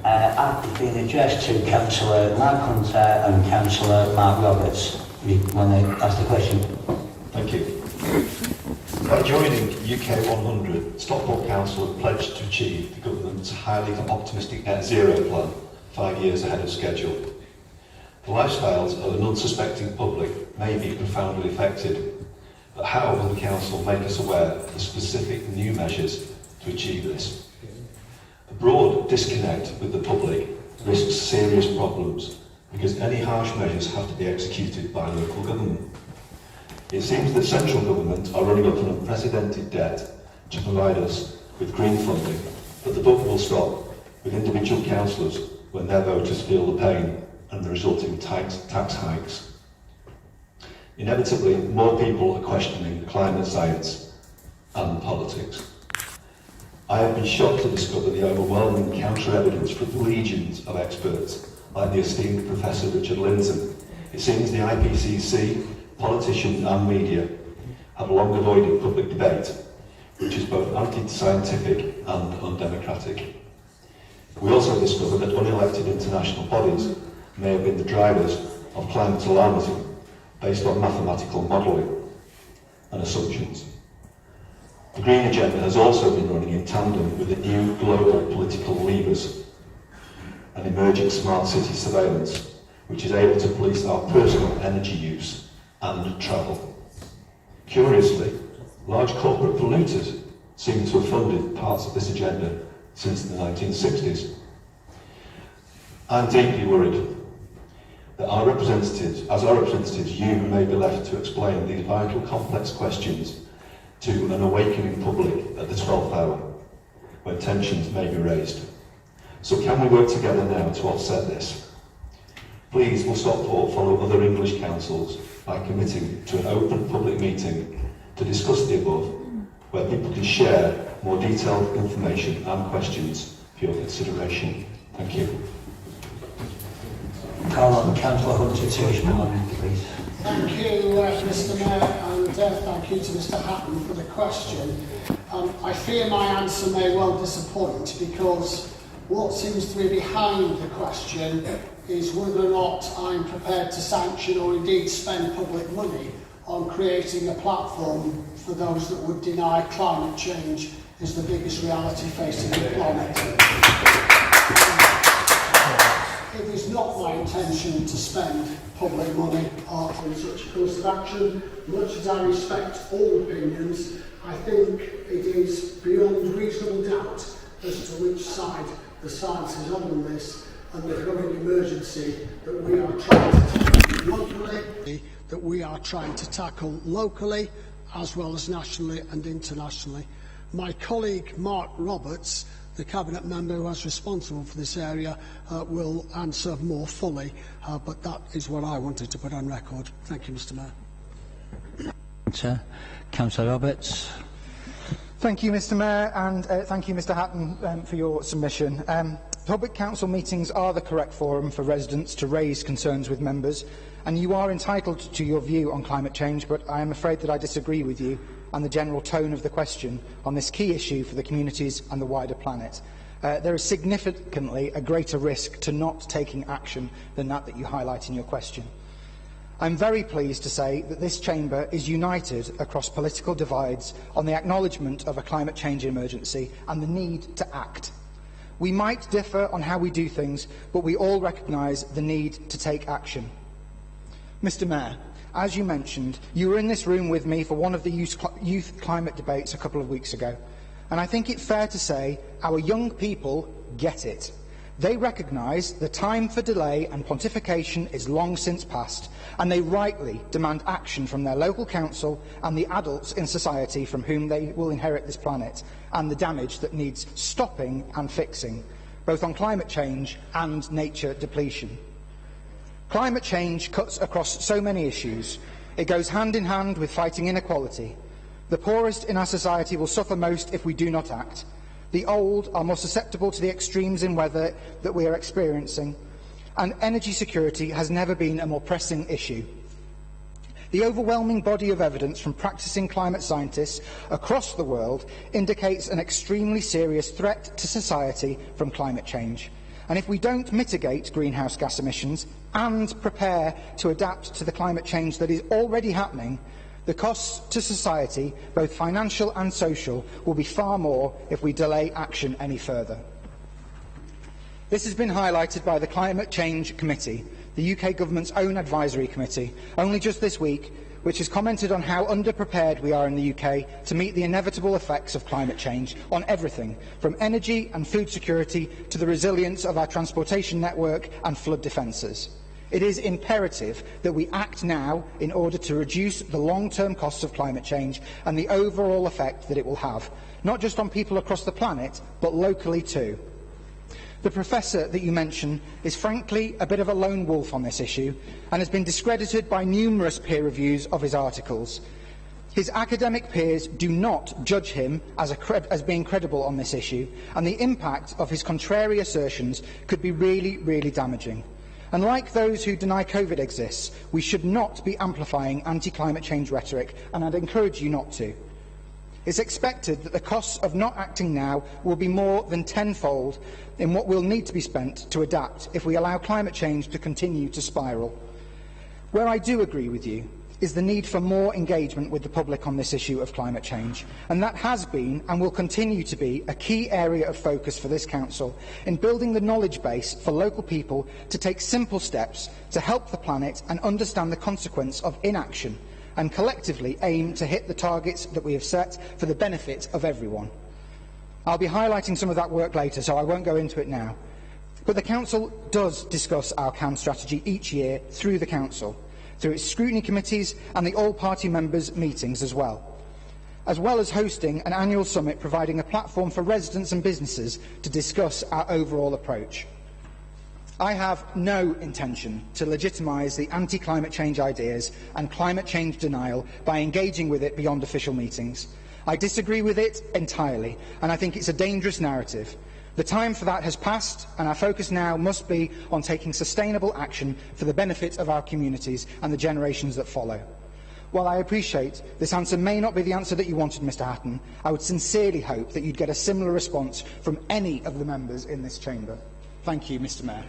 I've been addressed to Councillor Mark Hunter and Councillor Mark Roberts. You want to ask the question? Thank you. By joining UK 100, Stockport Council have pledged to achieve the government's highly optimistic net zero plan 5 years ahead of schedule. The lifestyles of an unsuspecting public may be profoundly affected, but how will the Council make us aware of the specific new measures to achieve this? The broad disconnect with the public risks serious problems because any harsh measures have to be executed by local government. It seems that central government are running up an unprecedented debt to provide us with green funding, but the buck will stop with individual councillors when their voters feel the pain and the resulting tax hikes. Inevitably, more people are questioning climate science and politics. I have been shocked to discover the overwhelming counter-evidence from legions of experts, like the esteemed Professor Richard Lindzen. It seems the IPCC, politicians and media have long avoided public debate, which is both anti-scientific and undemocratic. We also discovered that unelected international bodies may have been the drivers of climate alarmism based on mathematical modelling and assumptions. The Green Agenda has also been running in tandem with the new global political levers and emerging smart city surveillance, which is able to police our personal energy use and travel. Curiously, large corporate polluters seem to have funded parts of this agenda since the 1960s. I'm deeply worried that as our representatives, you may be left to explain these vital complex questions to an awakening public at the 12th hour, when tensions may be raised. So can we work together now to offset this? Please will Stockport follow other English councils by committing to an open public meeting to discuss the above, where people can share more detailed information and questions for your consideration. Thank you. Call on Councillor Hunter to respond, please. Thank you, Mr Mayor, and thank you to Mr Hatton for the question. I fear my answer may well disappoint, because what seems to be behind the question is whether or not I'm prepared to sanction or indeed spend public money on creating a platform for those that would deny climate change is the biggest reality facing the planet. It is not my intention to spend public money on such a course of action. Much as I respect all opinions, I think it is beyond reasonable doubt as to which side the science is on this, and the growing emergency that we are trying to tackle locally as well as nationally and internationally. My colleague Mark Roberts, the Cabinet member who is responsible for this area, will answer more fully, but that is what I wanted to put on record. Thank you, Mr Mayor. Councillor Roberts. Thank you, Mr Mayor, and thank you, Mr Hatton, for your submission. Public council meetings are the correct forum for residents to raise concerns with members, and you are entitled to your view on climate change, but I am afraid that I disagree with you and the general tone of the question on this key issue for the communities and the wider planet. There is significantly a greater risk to not taking action than that you highlight in your question. I'm very pleased to say that this chamber is united across political divides on the acknowledgement of a climate change emergency and the need to act. We might differ on how we do things, but we all recognise the need to take action. Mr Mayor, as you mentioned, you were in this room with me for one of the youth climate debates a couple of weeks ago, and I think it fair to say our young people get it. They recognise the time for delay and pontification is long since past, and they rightly demand action from their local council and the adults in society from whom they will inherit this planet, and the damage that needs stopping and fixing, both on climate change and nature depletion. Climate change cuts across so many issues. It goes hand in hand with fighting inequality. The poorest in our society will suffer most if we do not act. The old are more susceptible to the extremes in weather that we are experiencing, and energy security has never been a more pressing issue. The overwhelming body of evidence from practising climate scientists across the world indicates an extremely serious threat to society from climate change, And if we don't mitigate greenhouse gas emissions and prepare to adapt to the climate change that is already happening, the costs to society, both financial and social, will be far more if we delay action any further. This has been highlighted by the Climate Change Committee, the UK Government's own advisory committee, only just this week, which has commented on how underprepared we are in the UK to meet the inevitable effects of climate change on everything, from energy and food security to the resilience of our transportation network and flood defences. It is imperative that we act now in order to reduce the long-term costs of climate change and the overall effect that it will have, not just on people across the planet, but locally too. The professor that you mention is frankly a bit of a lone wolf on this issue and has been discredited by numerous peer reviews of his articles. His academic peers do not judge him as being credible on this issue, and the impact of his contrary assertions could be really, really damaging. And like those who deny COVID exists, we should not be amplifying anti-climate change rhetoric, and I'd encourage you not to. It's expected that the costs of not acting now will be more than tenfold in what will need to be spent to adapt if we allow climate change to continue to spiral. Where I do agree with you is the need for more engagement with the public on this issue of climate change, and that has been and will continue to be a key area of focus for this Council in building the knowledge base for local people to take simple steps to help the planet and understand the consequence of inaction, and collectively aim to hit the targets that we have set for the benefit of everyone. I'll be highlighting some of that work later, so I won't go into it now. But the Council does discuss our CAN strategy each year through the Council, through its scrutiny committees and the all-party members' meetings as well as hosting an annual summit providing a platform for residents and businesses to discuss our overall approach. I have no intention to legitimise the anti-climate change ideas and climate change denial by engaging with it beyond official meetings. I disagree with it entirely, and I think it's a dangerous narrative. The time for that has passed, and our focus now must be on taking sustainable action for the benefit of our communities and the generations that follow. While I appreciate this answer may not be the answer that you wanted, Mr Hatton, I would sincerely hope that you'd get a similar response from any of the members in this chamber. Thank you, Mr Mayor.